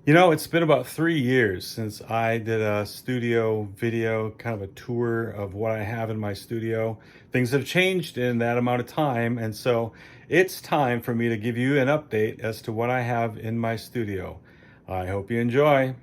You know, it's been about 3 years since I did a studio video, kind of a tour of what I have in my studio. Things have changed in that amount of time, and so it's time for me to give you an update as to what I have in my studio. I hope you enjoy.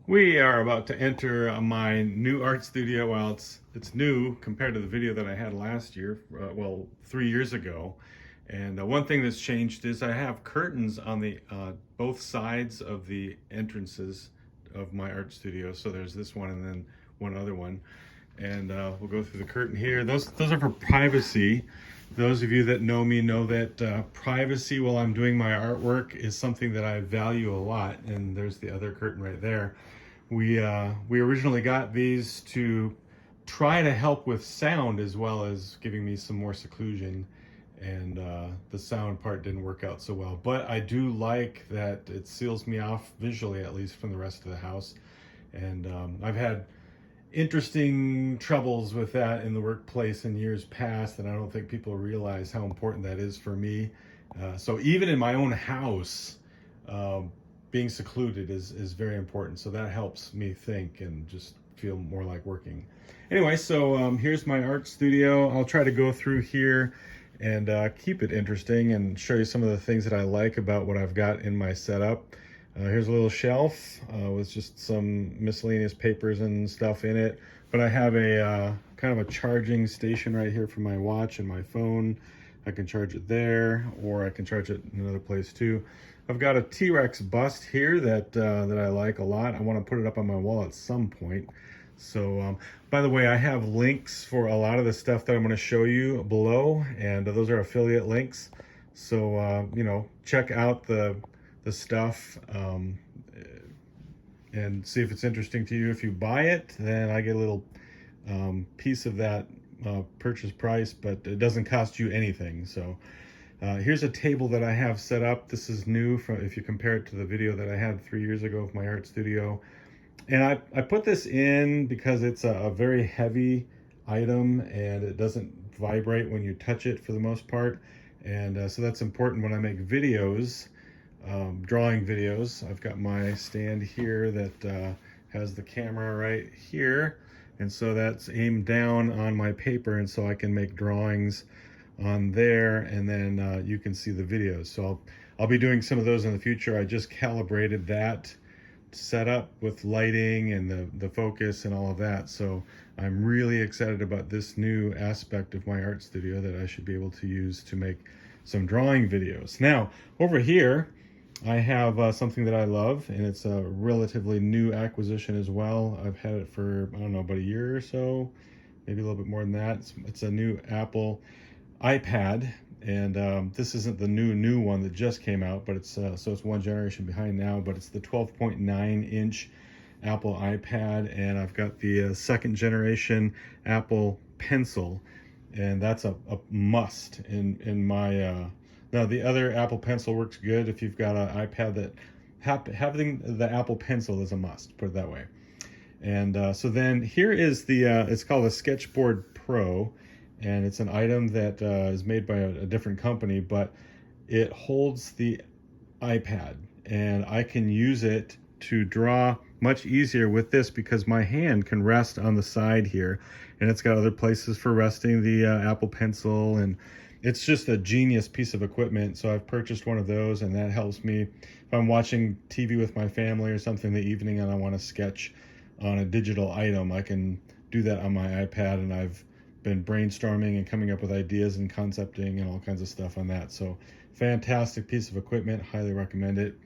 We are about to enter my new art studio. Well, it's new compared to the video that I had last year, well, 3 years ago. And one thing that's changed is I have curtains on the both sides of the entrances of my art studio. So there's this one and then one other one. And we'll go through the curtain here. Those are for privacy. Those of you that know me know that privacy while I'm doing my artwork is something that I value a lot. And there's the other curtain right there. We originally got these to try to help with sound as well as giving me some more seclusion, and the sound part didn't work out so well. But I do like that it seals me off visually, at least from the rest of the house. And I've had interesting troubles with that in the workplace in years past, and I don't think people realize how important that is for me. So even in my own house, being secluded is very important. So that helps me think and just feel more like working. Anyway, so here's my art studio. I'll try to go through here and keep it interesting and show you some of the things that I like about what I've got in my setup. Here's a little shelf with just some miscellaneous papers and stuff in it. But I have a kind of a charging station right here for my watch and my phone. I can charge it there, or I can charge it in another place too. I've got a Trex Bust here that I like a lot. I want to put it up on my wall at some point. So, by the way, I have links for a lot of the stuff that I'm going to show you below, and those are affiliate links. So, you know, check out the stuff and see if it's interesting to you. If you buy it, then I get a little piece of that purchase price, but it doesn't cost you anything. So here's a table that I have set up. This is new from, if you compare it to the video that I had 3 years ago of my art studio. And I put this in because it's a very heavy item and it doesn't vibrate when you touch it for the most part. And so that's important when I make videos, drawing videos. I've got my stand here that has the camera right here. And so that's aimed down on my paper, and so I can make drawings on there, and then you can see the videos. So I'll be doing some of those in the future. I just calibrated that setup with lighting and the focus and all of that. So I'm really excited about this new aspect of my art studio that I should be able to use to make some drawing videos. Now, over here, I have something that I love, and it's a relatively new acquisition as well. I've had it for, I don't know, about a year or so, maybe a little bit more than that. It's a new Apple iPad, and this isn't the new one that just came out, but it's so it's one generation behind now, but it's the 12.9-inch Apple iPad, and I've got the second generation Apple Pencil, and that's a must in my now the other Apple Pencil works good if you've got an iPad. That having the Apple Pencil is a must, put it that way. And so then here is the it's called a Sketchboard Pro, and it's an item that is made by a different company, but it holds the iPad, and I can use it to draw much easier with this because my hand can rest on the side here, and it's got other places for resting the Apple Pencil, and it's just a genius piece of equipment. So I've purchased one of those, and that helps me if I'm watching TV with my family or something in the evening and I want to sketch on a digital item. I can do that on my iPad, and I've been brainstorming and coming up with ideas and concepting and all kinds of stuff on that. So fantastic piece of equipment, highly recommend it.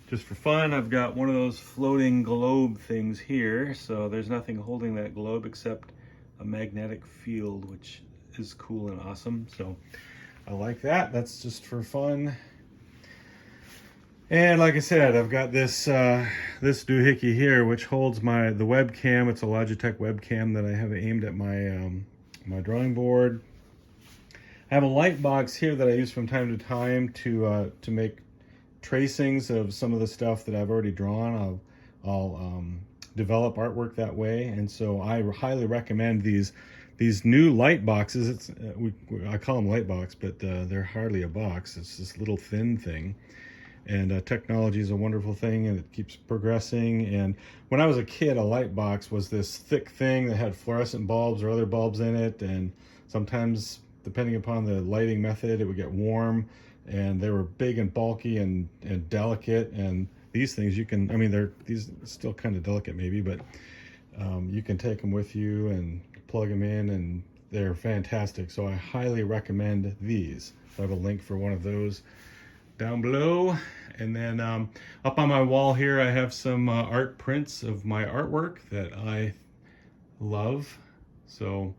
Just for fun, I've got one of those floating globe things here. So there's nothing holding that globe except a magnetic field, which is cool and awesome. So I like that. That's just for fun. And like I said, I've got this this doohickey here, which holds the webcam. It's a Logitech webcam that I have aimed at my my drawing board. I have a light box here that I use from time to time to make tracings of some of the stuff that I've already drawn. I'll develop artwork that way, and so I highly recommend these new light boxes. I call them light box, but they're hardly a box. It's this little thin thing. And technology is a wonderful thing, and it keeps progressing. And when I was a kid, a light box was this thick thing that had fluorescent bulbs or other bulbs in it, and sometimes, depending upon the lighting method, it would get warm, and they were big and bulky and delicate. And these things, you can, I mean, these still kind of delicate maybe, but you can take them with you and plug them in, and they're fantastic. So I highly recommend these. I have a link for one of those down below. And then up on my wall here, I have some art prints of my artwork that I love. So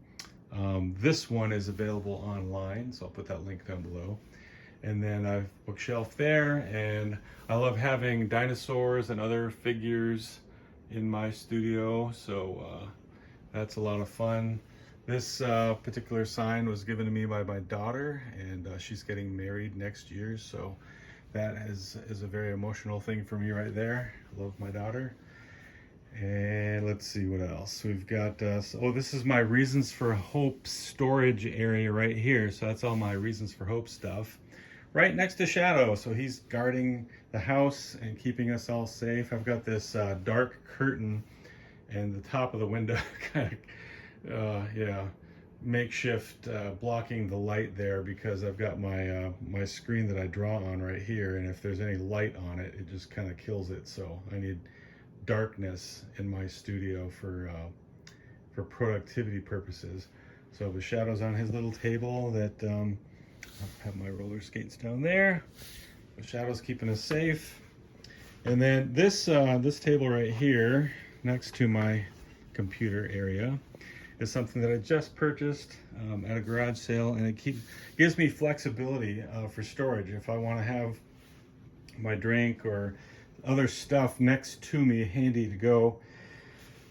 this one is available online, so I'll put that link down below. And then I've bookshelf there, and I love having dinosaurs and other figures in my studio, so that's a lot of fun. This particular sign was given to me by my daughter, and she's getting married next year, so that is a very emotional thing for me right there. I love my daughter. And let's see what else we've got. Oh, this is my Reasons for Hope storage area right here. So that's all my Reasons for Hope stuff. Right next to Shadow, so he's guarding the house and keeping us all safe. I've got this dark curtain, and the top of the window kind of, yeah, makeshift blocking the light there, because I've got my my screen that I draw on right here, and if there's any light on it, it just kind of kills it. So I need darkness in my studio for productivity purposes. So the Shadow's on his little table that I have my roller skates down there. The Shadow's keeping us safe. And then this this table right here next to my computer area is something that I just purchased at a garage sale, and it gives me flexibility for storage. If I want to have my drink or other stuff next to me handy to go,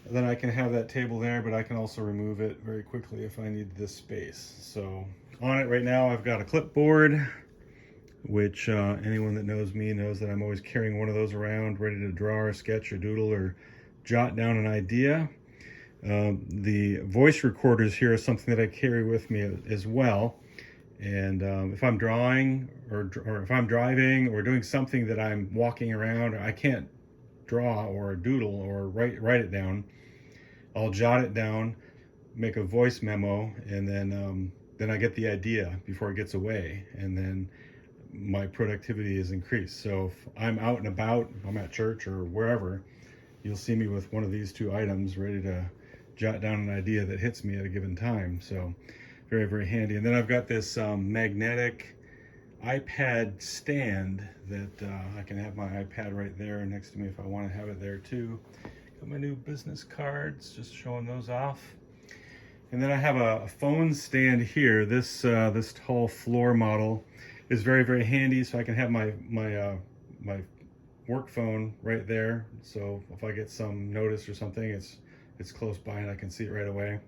then I can have that table there, but I can also remove it very quickly if I need this space. So on it right now, I've got a clipboard, which anyone that knows me knows that I'm always carrying one of those around, ready to draw or sketch or doodle or jot down an idea. The voice recorders here is something that I carry with me as well. And if I'm drawing or if I'm driving or doing something that I'm walking around, I can't draw or doodle or write it down, I'll jot it down, make a voice memo, and then I get the idea before it gets away, and then my productivity is increased. So if I'm out and about, if I'm at church or wherever, you'll see me with one of these two items ready to jot down an idea that hits me at a given time. So very, very handy. And then I've got this magnetic iPad stand that I can have my iPad right there next to me if I want to have it there too. Got my new business cards, just showing those off. And then I have a phone stand here. This this tall floor model is very, very handy, so I can have my my work phone right there. So if I get some notice or something, it's close by and I can see it right away.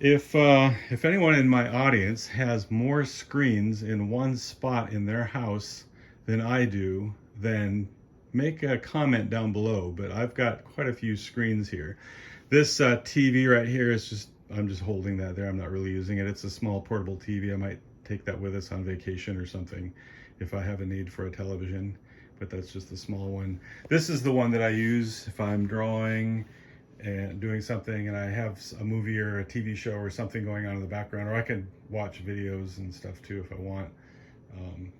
If anyone in my audience has more screens in one spot in their house than I do, then make a comment down below. But I've got quite a few screens here. This TV right here is just, I'm just holding that there. I'm not really using it. It's a small portable TV. I might take that with us on vacation or something if I have a need for a television, but that's just a small one. This is the one that I use if I'm drawing and doing something and I have a movie or a TV show or something going on in the background, or I can watch videos and stuff too if I want.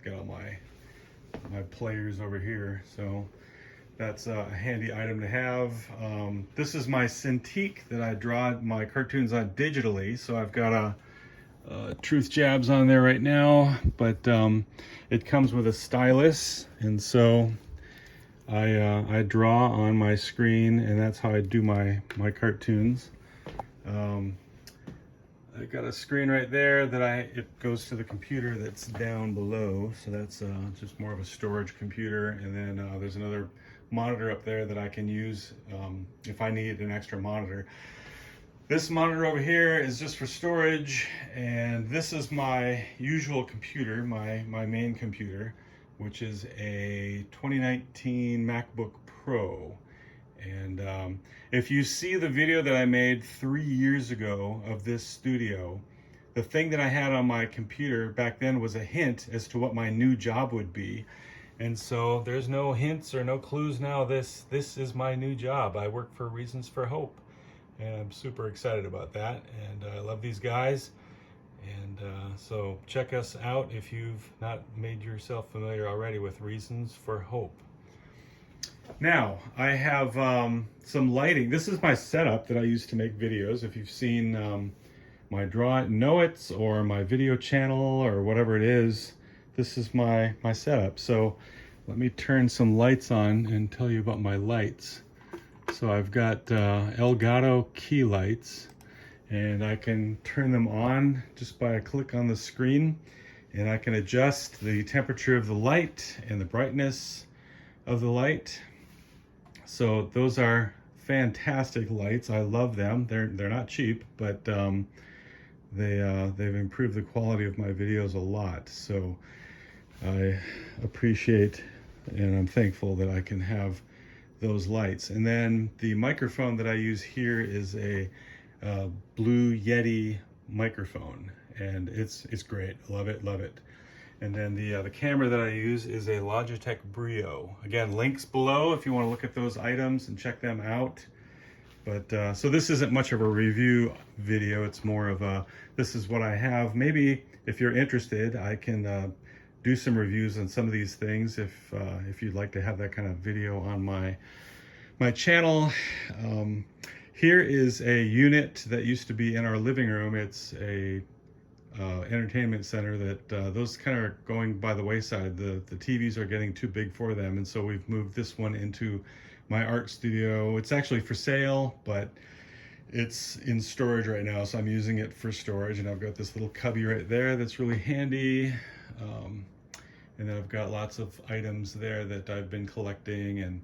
Got all my players over here, so that's a handy item to have. This is my Cintiq that I draw my cartoons on digitally, so I've got a Truth Jabs on there right now, but it comes with a stylus, and so I draw on my screen, and that's how I do my cartoons. I've got a screen right there that it goes to the computer that's down below, so that's just more of a storage computer. And then there's another monitor up there that I can use if I need an extra monitor. This monitor over here is just for storage, and this is my usual computer, my main computer, which is a 2019 MacBook Pro. And if you see the video that I made 3 years ago of this studio, the thing that I had on my computer back then was a hint as to what my new job would be. And so there's no hints or no clues now. This is my new job. I work for Reasons for Hope, and I'm super excited about that. And I love these guys. And so check us out if you've not made yourself familiar already with Reasons for Hope. Now, I have some lighting. This is my setup that I use to make videos. If you've seen my Draw It and Know It's or my video channel or whatever it is, this is my setup. So let me turn some lights on and tell you about my lights. So I've got ELGATO key lights, and I can turn them on just by a click on the screen, and I can adjust the temperature of the light and the brightness of the light. So those are fantastic lights. I love them. They're not cheap, but they've improved the quality of my videos a lot. So I appreciate and I'm thankful that I can have those lights. And then the microphone that I use here is a Blue YETI microphone, and it's great. Love it, love it. And then the camera that I use is a Logitech Brio. Again, links below if you want to look at those items and check them out. But so this isn't much of a review video. It's more of a, this is what I have. Maybe if you're interested, I can do some reviews on some of these things if you'd like to have that kind of video on my channel. Here is a unit that used to be in our living room. It's a entertainment center that those kind of are going by the wayside. The TVs are getting too big for them, and so we've moved this one into my art studio. It's actually for sale, but it's in storage right now, so I'm using it for storage. And I've got this little cubby right there that's really handy. And then I've got lots of items there that I've been collecting, and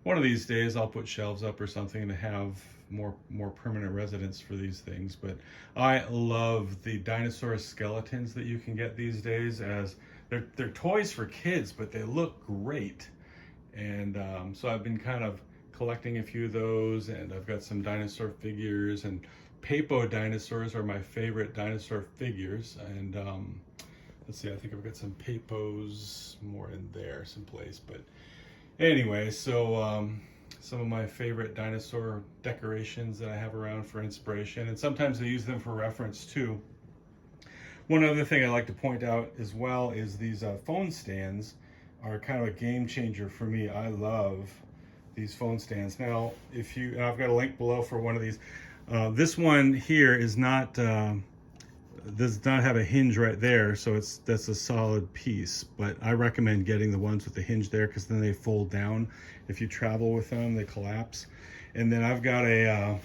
one of these days I'll put shelves up or something to have more permanent residence for these things. But I love the dinosaur skeletons that you can get these days. As they're toys for kids, but they look great. And so I've been kind of collecting a few of those, and I've got some dinosaur figures, and Papo Dinosaurs are my favorite dinosaur figures. And let's see, I think I've got some Papos more in there someplace. But anyway, so some of my favorite dinosaur decorations that I have around for inspiration, and sometimes I use them for reference too. One other thing I like to point out as well is these phone stands are kind of a game changer for me. I love these phone stands. Now, if you, I've got a link below for one of these. This one here is not, does not have a hinge right there, so that's a solid piece. But I recommend getting the ones with the hinge there, because then they fold down. If you travel with them, they collapse. And then I've got a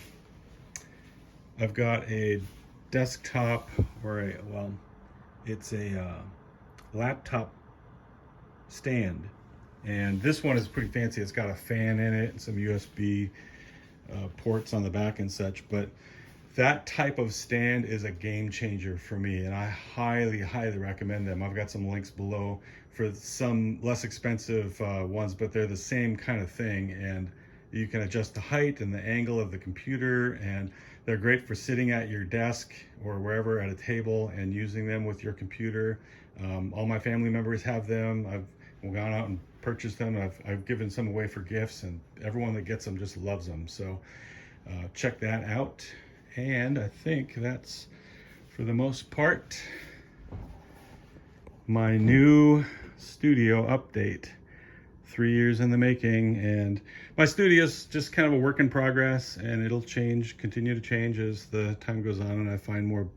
desktop, or it's a laptop stand, and this one is pretty fancy. It's got a fan in it and some USB ports on the back and such. But that type of stand is a game changer for me, and I highly recommend them. I've got some links below for some less expensive ones, but they're the same kind of thing, and you can adjust the height and the angle of the computer, and they're great for sitting at your desk or wherever at a table and using them with your computer. All my family members have them. I've gone out and purchased them. I've given some away for gifts, and everyone that gets them just loves them. So check that out. And I think that's, for the most part, my new studio update. 3 years in the making, and my studio's just kind of a work in progress, and it'll change, continue to change as the time goes on, and I find more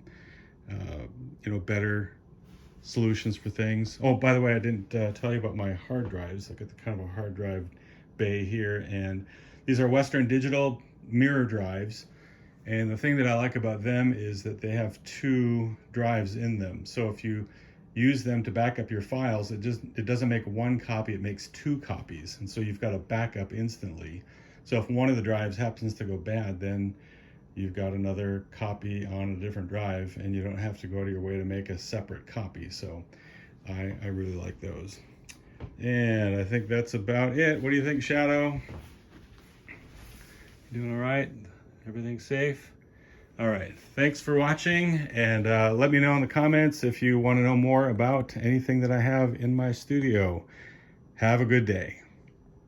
better solutions for things. Oh, by the way, I didn't tell you about my hard drives. I've got the kind of a hard drive bay here, and these are Western Digital mirror drives. And the thing that I like about them is that they have 2 drives in them. So if you use them to back up your files, it doesn't make 1 copy, it makes 2 copies. And so you've got a backup instantly. So if one of the drives happens to go bad, then you've got another copy on a different drive, and you don't have to go out of your way to make a separate copy. So I really like those. And I think that's about it. What do you think, Shadow? Doing all right? Everything safe? All right, thanks for watching, and let me know in the comments if you want to know more about anything that I have in my studio. Have a good day.